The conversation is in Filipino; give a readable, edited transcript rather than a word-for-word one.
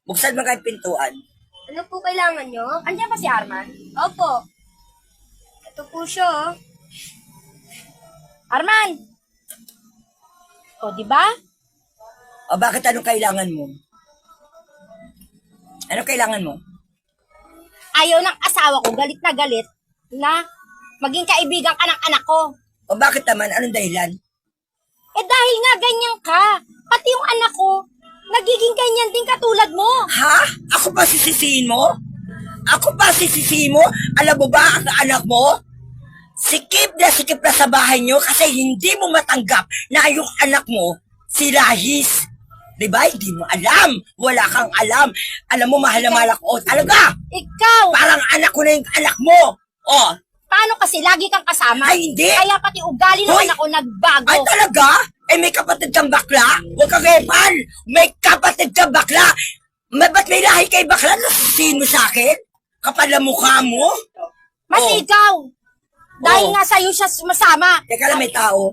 Buksan mo kayo pintuan. Ano po kailangan nyo? Andiyan ba si Arman? Opo. Ito po siya, oh. Arman! O, di ba? O bakit anong kailangan mo? Ano kailangan mo? Ayaw ng asawa ko, galit na maging kaibigan ka ng anak ko. O bakit naman? Anong dahilan? Eh dahil nga ganyan ka, pati yung anak ko, nagiging ganyan din katulad mo. Ha? Ako ba sisisihin mo? Ako ba sisisihin mo? Alam mo ba ang anak mo? Sikip na sa bahay nyo kasi hindi mo matanggap na yung anak mo, si Rahis. Diba? Hindi mo alam. Wala kang alam. Alam mo, mahal na mahal ako. Talaga! Ikaw, Parang anak ko na yung anak mo. Oh, paano kasi lagi kang kasama? Ay, hindi. Kaya pati ugali ng Hoy! anak ko nagbago. ay talaga? Eh, may kapatid kang bakla? Huwag kang epan. May kapatid kang bakla. Ba't may lahi kay bakla? Nasisihin mo sa akin? Kapal na mukha mo? Mas Oh. ikaw, dahil Oh. nga sa'yo siya sumasama. Teka lang, may tao.